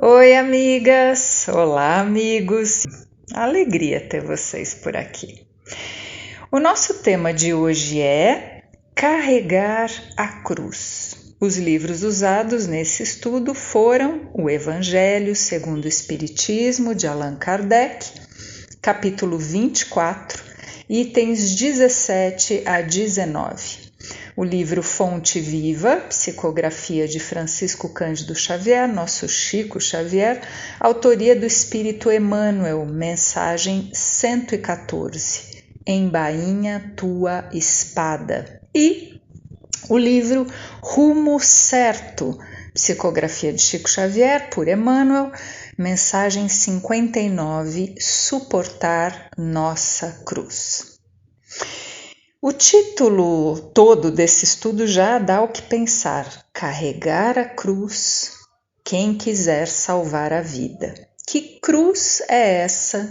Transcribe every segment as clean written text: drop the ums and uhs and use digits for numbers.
Oi, amigas! Olá, amigos! Alegria ter vocês por aqui. O nosso tema de hoje é carregar a cruz. Os livros usados nesse estudo foram o Evangelho segundo o Espiritismo, de Allan Kardec, capítulo 24, itens 17 a 19. O livro Fonte Viva, psicografia de Francisco Cândido Xavier, nosso Chico Xavier, autoria do Espírito Emmanuel, mensagem 114, Embainha tua espada. E o livro Rumo Certo, psicografia de Chico Xavier, por Emmanuel, mensagem 59, Suportar nossa cruz. O título todo desse estudo já dá o que pensar: carregar a cruz, quem quiser salvar a vida. Que cruz é essa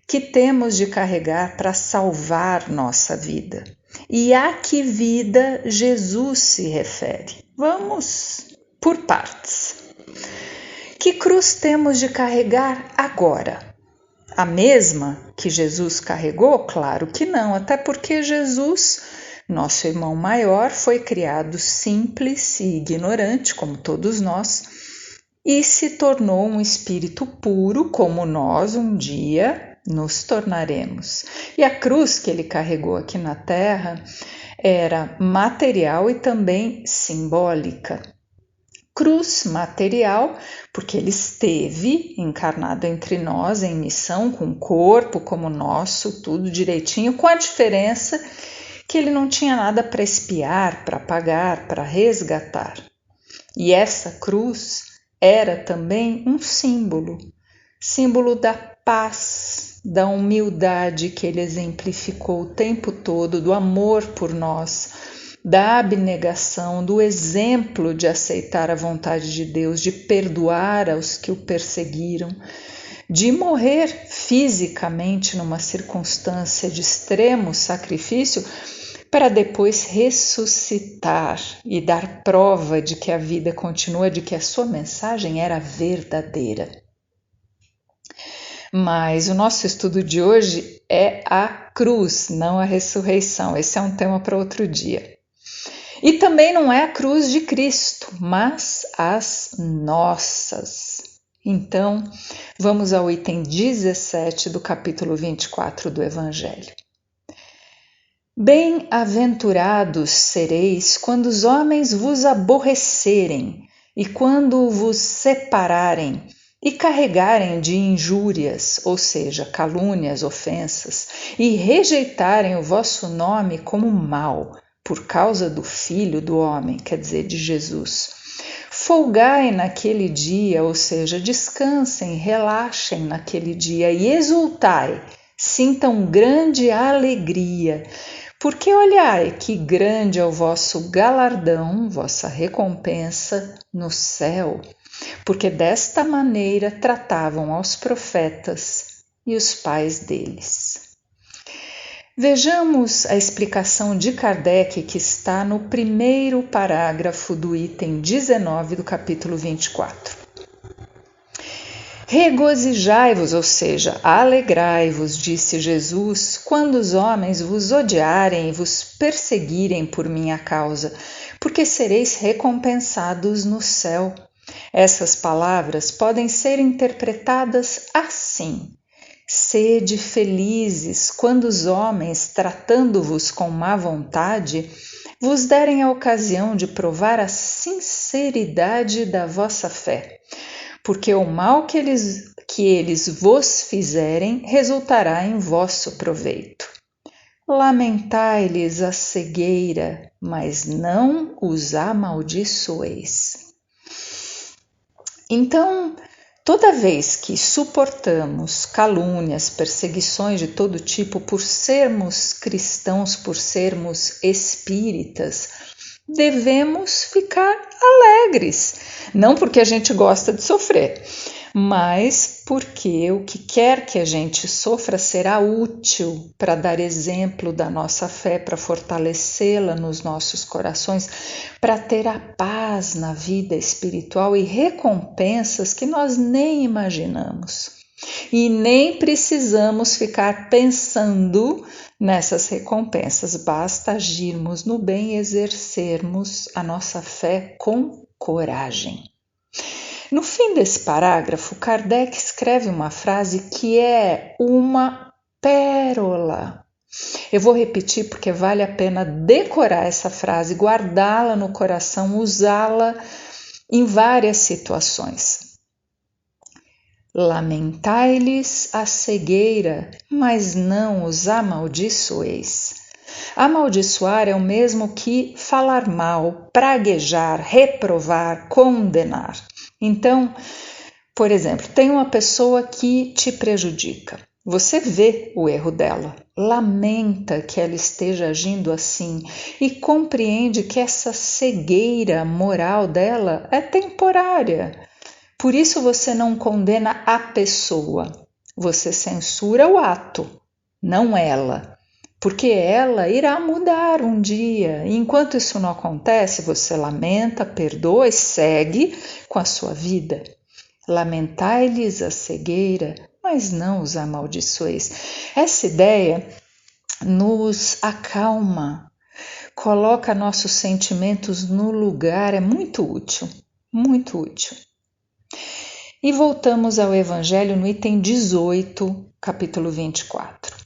que temos de carregar para salvar nossa vida? E a que vida Jesus se refere? Vamos por partes. Que cruz temos de carregar agora? A mesma que Jesus carregou? Claro que não, até porque Jesus, nosso irmão maior, foi criado simples e ignorante, como todos nós, e se tornou um espírito puro, como nós um dia nos tornaremos. E a cruz que ele carregou aqui na Terra era material e também simbólica. Cruz material, porque ele esteve encarnado entre nós em missão, com corpo como o nosso, tudo direitinho, com a diferença que ele não tinha nada para expiar, para pagar, para resgatar. E essa cruz era também um símbolo da paz, da humildade que ele exemplificou o tempo todo, do amor por nós, da abnegação, do exemplo de aceitar a vontade de Deus, de perdoar aos que o perseguiram, de morrer fisicamente numa circunstância de extremo sacrifício, para depois ressuscitar e dar prova de que a vida continua, de que a sua mensagem era verdadeira. Mas o nosso estudo de hoje é a cruz, não a ressurreição. Esse é um tema para outro dia. E também não é a cruz de Cristo, mas as nossas. Então, vamos ao item 17 do capítulo 24 do Evangelho. Bem-aventurados sereis quando os homens vos aborrecerem e quando vos separarem e carregarem de injúrias, ou seja, calúnias, ofensas, e rejeitarem o vosso nome como mal, por causa do Filho do Homem, quer dizer, de Jesus. Folgai naquele dia, ou seja, descansem, relaxem naquele dia e exultai, sintam grande alegria, porque olhai que grande é o vosso galardão, vossa recompensa no céu, porque desta maneira tratavam aos profetas e os pais deles. Vejamos a explicação de Kardec que está no primeiro parágrafo do item 19 do capítulo 24. Regozijai-vos, ou seja, alegrai-vos, disse Jesus, quando os homens vos odiarem e vos perseguirem por minha causa, porque sereis recompensados no céu. Essas palavras podem ser interpretadas assim: sede felizes quando os homens, tratando-vos com má vontade, vos derem a ocasião de provar a sinceridade da vossa fé, porque o mal que eles vos fizerem resultará em vosso proveito. Lamentai-lhes a cegueira, mas não os amaldiçoeis. Então, toda vez que suportamos calúnias, perseguições de todo tipo por sermos cristãos, por sermos espíritas, devemos ficar alegres. Não porque a gente gosta de sofrer, mas porque o que quer que a gente sofra será útil para dar exemplo da nossa fé, para fortalecê-la nos nossos corações, para ter a paz na vida espiritual e recompensas que nós nem imaginamos. E nem precisamos ficar pensando nessas recompensas, basta agirmos no bem e exercermos a nossa fé com coragem. No fim desse parágrafo, Kardec escreve uma frase que é uma pérola. Eu vou repetir porque vale a pena decorar essa frase, guardá-la no coração, usá-la em várias situações. Lamentai-lhes a cegueira, mas não os amaldiçoeis. Amaldiçoar é o mesmo que falar mal, praguejar, reprovar, condenar. Então, por exemplo, tem uma pessoa que te prejudica. Você vê o erro dela, lamenta que ela esteja agindo assim e compreende que essa cegueira moral dela é temporária. Por isso você não condena a pessoa, você censura o ato, não ela. Porque ela irá mudar um dia. E enquanto isso não acontece, você lamenta, perdoa e segue com a sua vida. Lamentai-lhes a cegueira, mas não os amaldiçoeis. Essa ideia nos acalma, coloca nossos sentimentos no lugar, é muito útil, muito útil. E voltamos ao Evangelho no item 18, capítulo 24.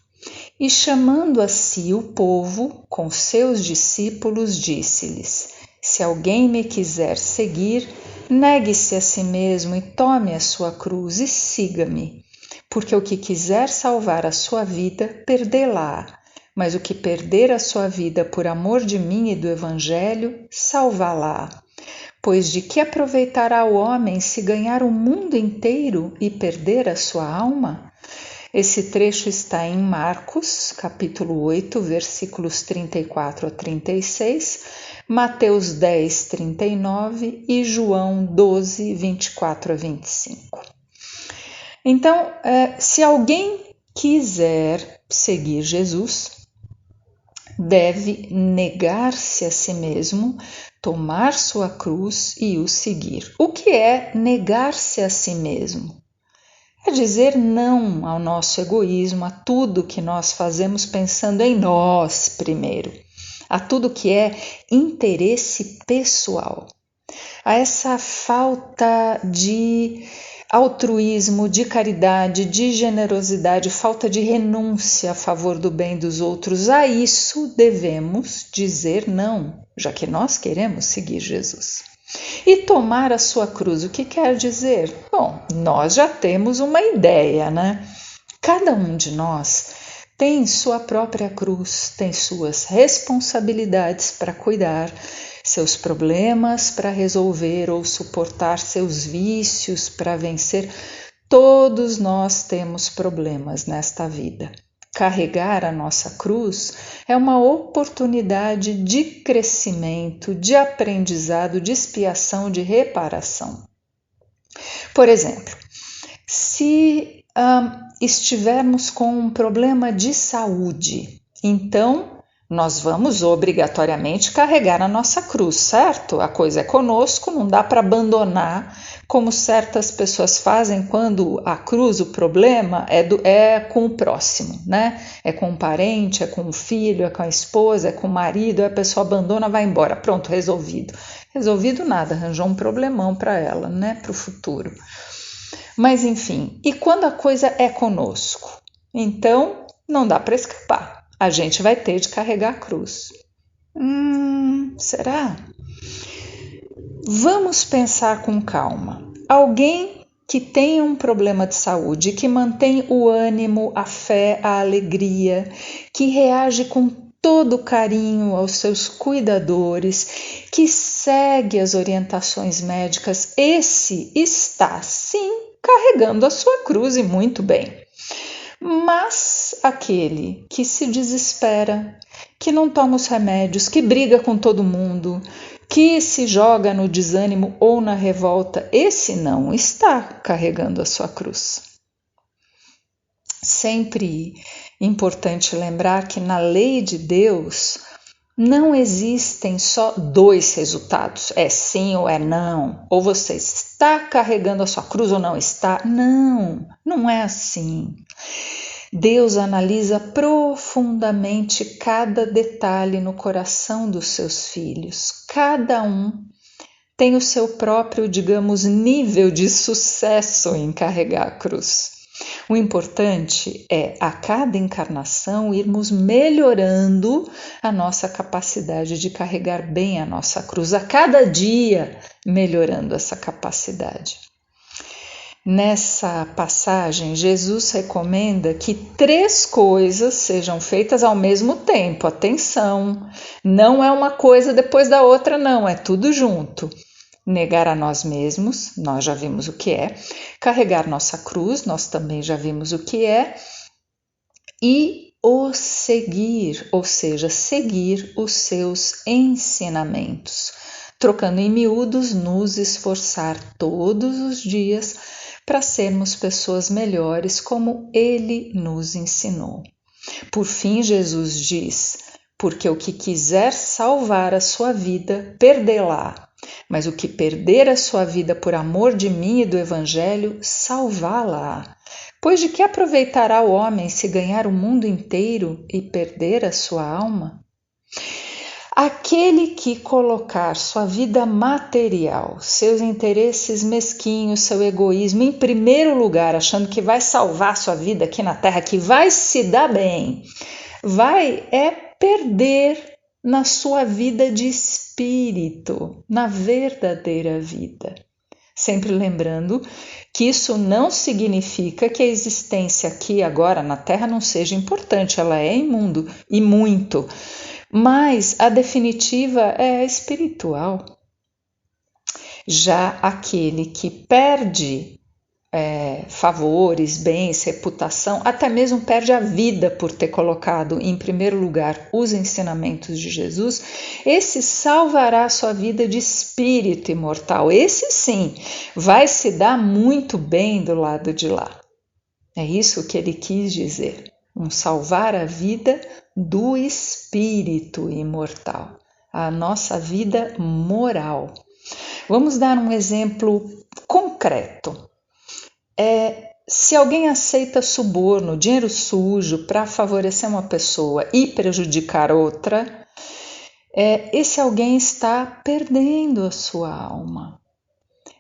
E chamando a si o povo, com seus discípulos, disse-lhes: Se alguém me quiser seguir, negue-se a si mesmo e tome a sua cruz e siga-me. Porque o que quiser salvar a sua vida, perdê-la-á. Mas o que perder a sua vida por amor de mim e do Evangelho, salvá-la-á. Pois de que aproveitará o homem se ganhar o mundo inteiro e perder a sua alma? Esse trecho está em Marcos, capítulo 8, versículos 34 a 36, Mateus 10, 39 e João 12, 24 a 25. Então, se alguém quiser seguir Jesus, deve negar-se a si mesmo, tomar sua cruz e o seguir. O que é negar-se a si mesmo? É dizer não ao nosso egoísmo, a tudo que nós fazemos pensando em nós primeiro, a tudo que é interesse pessoal, a essa falta de altruísmo, de caridade, de generosidade, falta de renúncia a favor do bem dos outros. A isso devemos dizer não, já que nós queremos seguir Jesus. E tomar a sua cruz, o que quer dizer? Bom, nós já temos uma ideia, né? Cada um de nós tem sua própria cruz, tem suas responsabilidades para cuidar, seus problemas para resolver ou suportar, seus vícios para vencer. Todos nós temos problemas nesta vida. Carregar a nossa cruz é uma oportunidade de crescimento, de aprendizado, de expiação, de reparação. Por exemplo, se estivermos com um problema de saúde, então nós vamos obrigatoriamente carregar a nossa cruz, certo? A coisa é conosco, não dá para abandonar, como certas pessoas fazem quando a cruz, o problema é com o próximo, né? É com um parente, é com o filho, é com a esposa, é com o marido, aí a pessoa abandona, vai embora, pronto, resolvido. Resolvido nada, arranjou um problemão para ela, né? Para o futuro. Mas enfim, e quando a coisa é conosco? Então, não dá para escapar. A gente vai ter de carregar a cruz. Será? Vamos pensar com calma. Alguém que tem um problema de saúde, que mantém o ânimo, a fé, a alegria, que reage com todo carinho aos seus cuidadores, que segue as orientações médicas, esse está, sim, carregando a sua cruz e muito bem. Mas aquele que se desespera, que não toma os remédios, que briga com todo mundo, que se joga no desânimo ou na revolta, esse não está carregando a sua cruz. Sempre importante lembrar que na lei de Deus não existem só dois resultados, é sim ou é não, ou você está carregando a sua cruz ou não está. Não, não é assim. Deus analisa profundamente cada detalhe no coração dos seus filhos. Cada um tem o seu próprio, digamos, nível de sucesso em carregar a cruz. O importante é, a cada encarnação, irmos melhorando a nossa capacidade de carregar bem a nossa cruz, a cada dia melhorando essa capacidade. Nessa passagem, Jesus recomenda que 3 coisas sejam feitas ao mesmo tempo. Atenção, não é uma coisa depois da outra, não, é tudo junto. Negar a nós mesmos, nós já vimos o que é. Carregar nossa cruz, nós também já vimos o que é. E o seguir, ou seja, seguir os seus ensinamentos. Trocando em miúdos, nos esforçar todos os dias para sermos pessoas melhores como Ele nos ensinou. Por fim, Jesus diz, porque o que quiser salvar a sua vida, perdê-la. Mas o que perder a sua vida por amor de mim e do Evangelho, salvá-la. Pois de que aproveitará o homem se ganhar o mundo inteiro e perder a sua alma? Aquele que colocar sua vida material, seus interesses mesquinhos, seu egoísmo em primeiro lugar, achando que vai salvar sua vida aqui na Terra, que vai se dar bem, vai perder na sua vida de espírito, na verdadeira vida. Sempre lembrando que isso não significa que a existência aqui agora na Terra não seja importante, ela é imundo e muito, mas a definitiva é espiritual. Já aquele que perde favores, bens, reputação, até mesmo perde a vida por ter colocado em primeiro lugar os ensinamentos de Jesus, esse salvará a sua vida de espírito imortal. Esse sim vai se dar muito bem do lado de lá. É isso que ele quis dizer, salvar a vida do espírito imortal, a nossa vida moral. Vamos dar um exemplo concreto. Se alguém aceita suborno, dinheiro sujo para favorecer uma pessoa e prejudicar outra, esse alguém está perdendo a sua alma.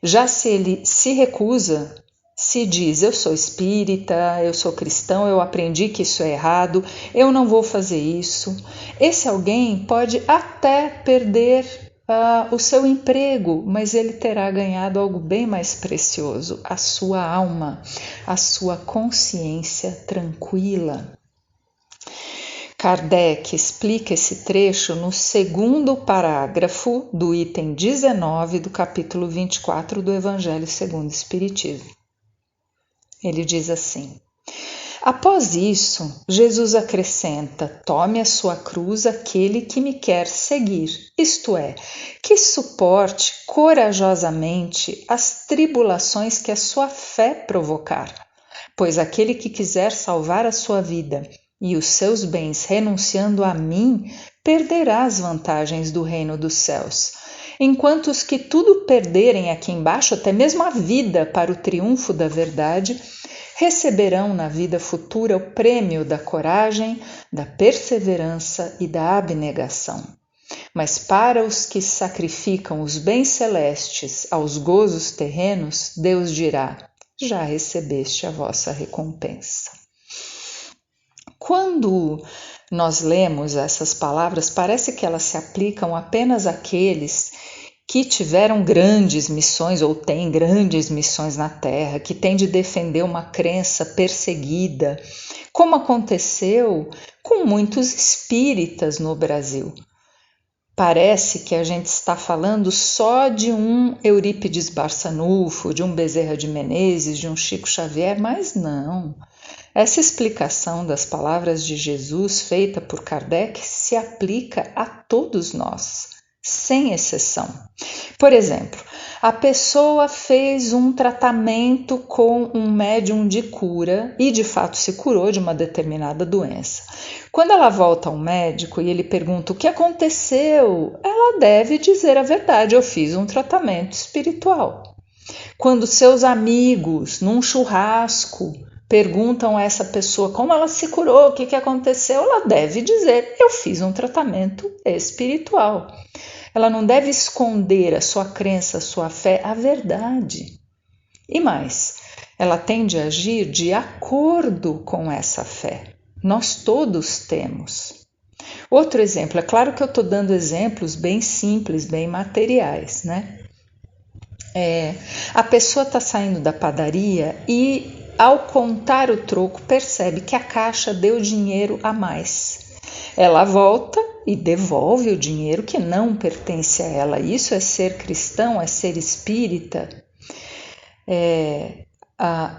Já se ele se recusa, se diz, eu sou espírita, eu sou cristão, eu aprendi que isso é errado, eu não vou fazer isso, esse alguém pode até perder o seu emprego, mas ele terá ganhado algo bem mais precioso, a sua alma, a sua consciência tranquila. Kardec explica esse trecho no 2º parágrafo do item 19 do capítulo 24 do Evangelho segundo o Espiritismo. Ele diz assim: após isso, Jesus acrescenta: tome a sua cruz aquele que me quer seguir, isto é, que suporte corajosamente as tribulações que a sua fé provocar, pois aquele que quiser salvar a sua vida e os seus bens renunciando a mim, perderá as vantagens do reino dos céus, enquanto os que tudo perderem aqui embaixo, até mesmo a vida para o triunfo da verdade, receberão na vida futura o prêmio da coragem, da perseverança e da abnegação. Mas para os que sacrificam os bens celestes aos gozos terrenos, Deus dirá: já recebeste a vossa recompensa. Quando nós lemos essas palavras, parece que elas se aplicam apenas àqueles que tiveram grandes missões ou têm grandes missões na Terra, que têm de defender uma crença perseguida, como aconteceu com muitos espíritas no Brasil. Parece que a gente está falando só de um Eurípides Barçanufo, de um Bezerra de Menezes, de um Chico Xavier, mas não. Essa explicação das palavras de Jesus feita por Kardec se aplica a todos nós. sem exceção. Por exemplo, a pessoa fez um tratamento com um médium de cura e de fato se curou de uma determinada doença. Quando ela volta ao médico e ele pergunta o que aconteceu, ela deve dizer a verdade: eu fiz um tratamento espiritual. Quando seus amigos, num churrasco, perguntam a essa pessoa como ela se curou, o que aconteceu, ela deve dizer: eu fiz um tratamento espiritual. Ela não deve esconder a sua crença, a sua fé, a verdade. E mais, ela tem de agir de acordo com essa fé. Nós todos temos. Outro exemplo, é claro que eu estou dando exemplos bem simples, bem materiais, né? A pessoa está saindo da padaria e, ao contar o troco, percebe que a caixa deu dinheiro a mais. Ela volta e devolve o dinheiro que não pertence a ela. Isso é ser cristão, é ser espírita,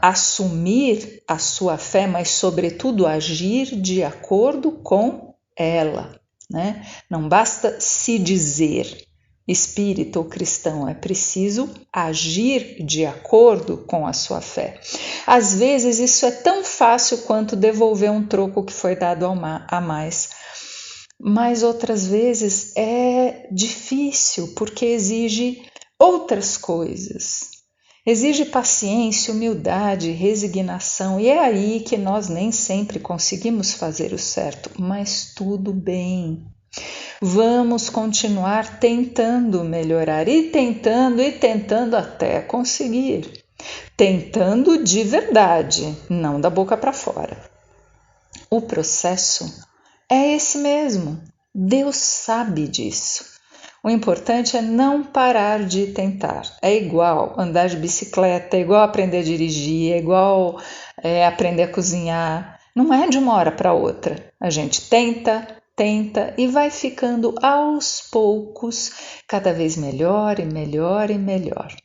assumir a sua fé, mas sobretudo agir de acordo com ela, né? Não basta se dizer espírita ou cristão, é preciso agir de acordo com a sua fé. Às vezes isso é tão fácil quanto devolver um troco que foi dado a mais, mas outras vezes é difícil porque exige outras coisas. Exige paciência, humildade, resignação, e é aí que nós nem sempre conseguimos fazer o certo, mas tudo bem. Vamos continuar tentando melhorar e tentando até conseguir. Tentando de verdade, não da boca para fora. O processo é esse mesmo. Deus sabe disso. O importante é não parar de tentar. É igual andar de bicicleta, é igual aprender a dirigir, é igual aprender a cozinhar. Não é de uma hora para outra. A gente tenta e vai ficando aos poucos cada vez melhor e melhor e melhor.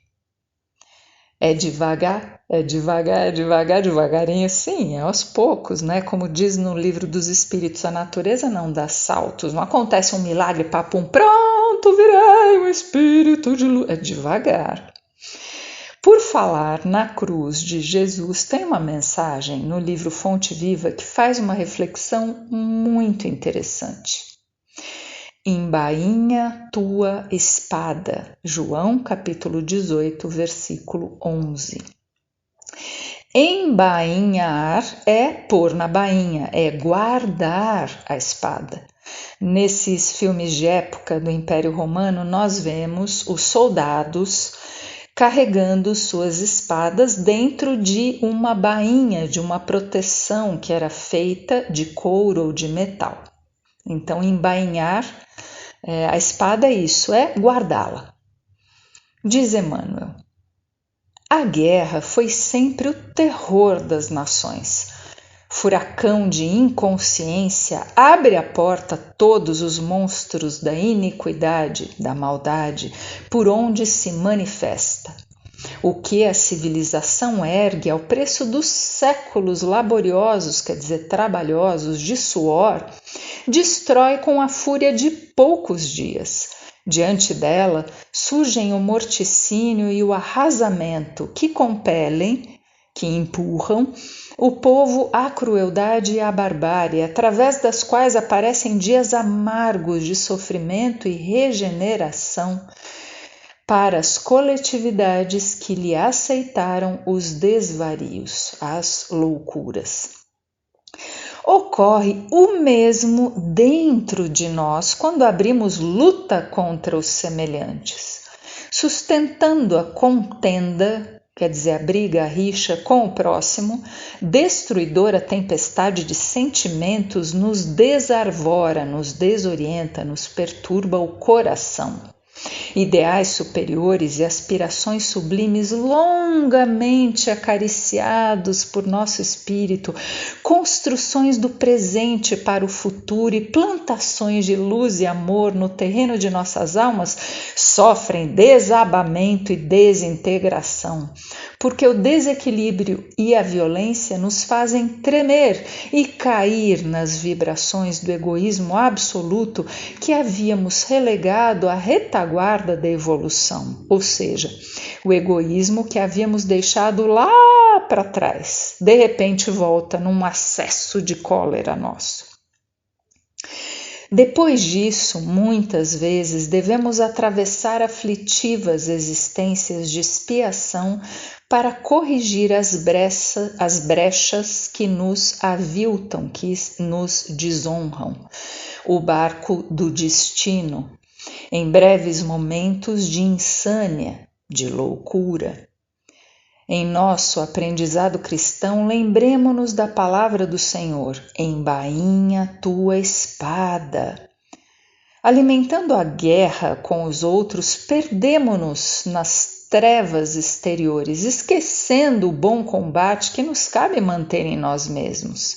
É devagar, devagarinho, sim, é aos poucos, né? Como diz no livro dos Espíritos, a natureza não dá saltos, não acontece um milagre, papum, pronto, virei um espírito de luz. É devagar. Por falar na cruz de Jesus, tem uma mensagem no livro Fonte Viva que faz uma reflexão muito interessante. Embainha tua espada, João capítulo 18, versículo 11. Embainhar é pôr na bainha, é guardar a espada. Nesses filmes de época do Império Romano, nós vemos os soldados carregando suas espadas dentro de uma bainha, de uma proteção que era feita de couro ou de metal. Então, embainhar a espada é isso, é guardá-la. Diz Emmanuel: a guerra foi sempre o terror das nações. Furacão de inconsciência abre a porta a todos os monstros da iniquidade, da maldade, por onde se manifesta. O que a civilização ergue ao preço dos séculos laboriosos, quer dizer, trabalhosos, de suor, destrói com a fúria de poucos dias. Diante dela, surgem o morticínio e o arrasamento que compelem, que empurram o povo à crueldade e à barbárie, através das quais aparecem dias amargos de sofrimento e regeneração para as coletividades que lhe aceitaram os desvarios, as loucuras. Ocorre o mesmo dentro de nós quando abrimos luta contra os semelhantes, sustentando a contenda, quer dizer, a briga, a rixa com o próximo. Destruidora tempestade de sentimentos nos desarvora, nos desorienta, nos perturba o coração. Ideais superiores e aspirações sublimes longamente acariciados por nosso espírito, construções do presente para o futuro e plantações de luz e amor no terreno de nossas almas sofrem desabamento e desintegração, porque o desequilíbrio e a violência nos fazem tremer e cair nas vibrações do egoísmo absoluto que havíamos relegado à retaguarda da evolução, ou seja, o egoísmo que havíamos deixado lá para trás, de repente volta num acesso de cólera nosso. Depois disso, muitas vezes devemos atravessar aflitivas existências de expiação para corrigir as brechas que nos aviltam, que nos desonram, o barco do destino, em breves momentos de insânia, de loucura. Em nosso aprendizado cristão, lembremo-nos da palavra do Senhor: embainha tua espada. Alimentando a guerra com os outros, perdemo-nos nas trevas exteriores, esquecendo o bom combate que nos cabe manter em nós mesmos.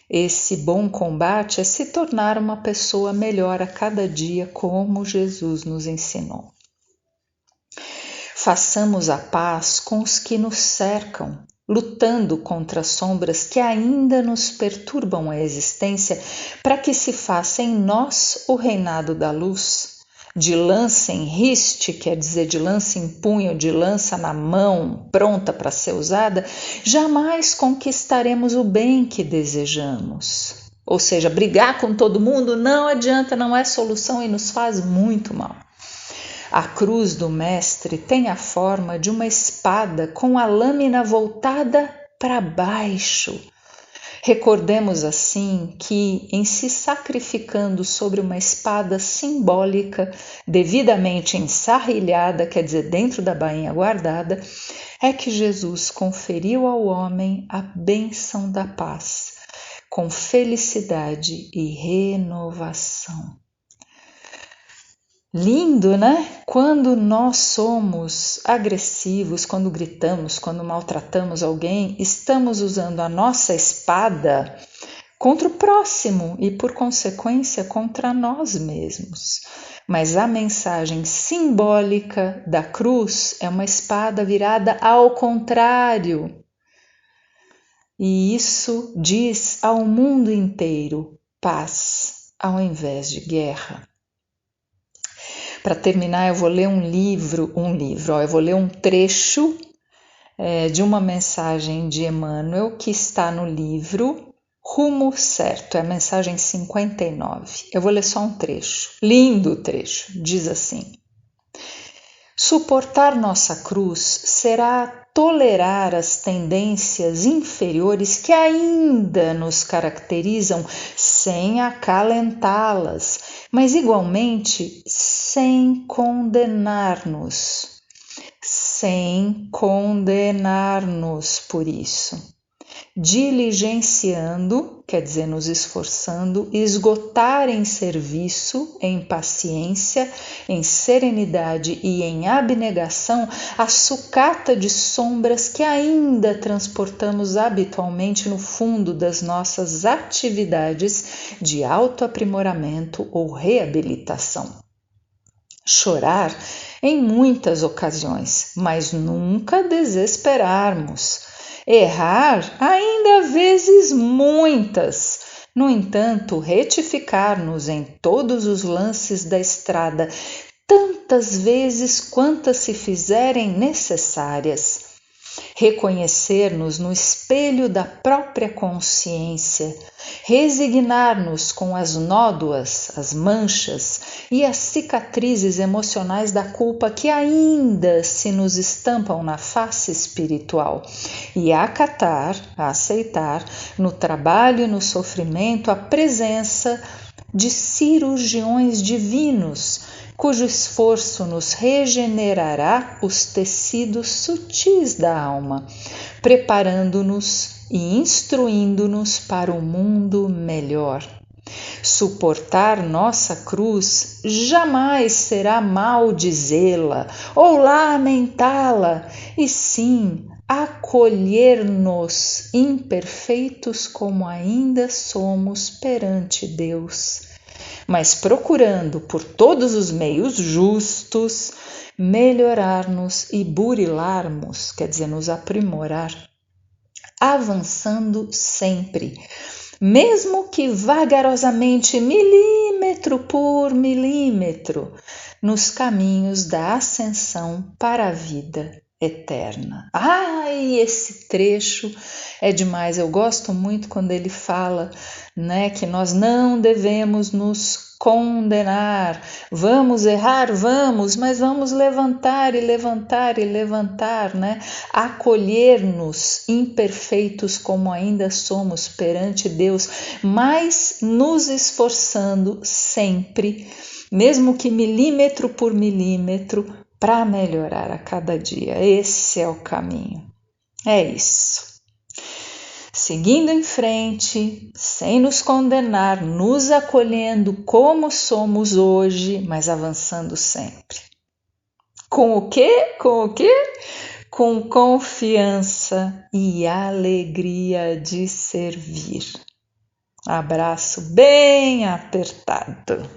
Esse bom combate é se tornar uma pessoa melhor a cada dia, como Jesus nos ensinou. Façamos a paz com os que nos cercam, lutando contra as sombras que ainda nos perturbam a existência, para que se faça em nós o reinado da luz. De lança em riste, quer dizer, de lança em punho, de lança na mão, pronta para ser usada, jamais conquistaremos o bem que desejamos. Ou seja, brigar com todo mundo não adianta, não é solução e nos faz muito mal. A cruz do Mestre tem a forma de uma espada com a lâmina voltada para baixo. Recordemos assim que, em se sacrificando sobre uma espada simbólica, devidamente ensarrilhada, quer dizer, dentro da bainha guardada, é que Jesus conferiu ao homem a bênção da paz, com felicidade e renovação. Lindo, né? Quando nós somos agressivos, quando gritamos, quando maltratamos alguém, estamos usando a nossa espada contra o próximo e, por consequência, contra nós mesmos. Mas a mensagem simbólica da cruz é uma espada virada ao contrário. E isso diz ao mundo inteiro paz ao invés de guerra. Para terminar, eu vou ler eu vou ler um trecho de uma mensagem de Emmanuel que está no livro Rumo Certo, é a mensagem 59. Eu vou ler só um trecho, lindo trecho, diz assim: suportar nossa cruz será tolerar as tendências inferiores que ainda nos caracterizam sem acalentá-las, mas igualmente sem condenar-nos por isso. Diligenciando, quer dizer, nos esforçando, esgotar em serviço, em paciência, em serenidade e em abnegação a sucata de sombras que ainda transportamos habitualmente no fundo das nossas atividades de autoaprimoramento ou reabilitação. Chorar em muitas ocasiões, mas nunca desesperarmos. Errar ainda vezes muitas. No entanto, retificar-nos em todos os lances da estrada, tantas vezes quantas se fizerem necessárias. Reconhecer-nos no espelho da própria consciência, resignar-nos com as nódoas, as manchas e as cicatrizes emocionais da culpa que ainda se nos estampam na face espiritual e aceitar no trabalho e no sofrimento a presença de cirurgiões divinos, cujo esforço nos regenerará os tecidos sutis da alma, preparando-nos e instruindo-nos para um mundo melhor. Suportar nossa cruz jamais será maldizê-la ou lamentá-la, e sim acolher-nos imperfeitos como ainda somos perante Deus, mas procurando por todos os meios justos melhorar-nos e burilarmos, quer dizer, nos aprimorar, avançando sempre, mesmo que vagarosamente, milímetro por milímetro, nos caminhos da ascensão para a vida eterna. Ai, esse trecho é demais. Eu gosto muito quando ele fala, né, que nós não devemos nos condenar. Vamos errar, vamos, mas vamos levantar e levantar e levantar, né? Acolher-nos imperfeitos como ainda somos perante Deus, mas nos esforçando sempre, mesmo que milímetro por milímetro, para melhorar a cada dia. Esse é o caminho. É isso. Seguindo em frente, sem nos condenar, nos acolhendo como somos hoje, mas avançando sempre. Com o quê? Com o quê? Com confiança e alegria de servir. Abraço bem apertado.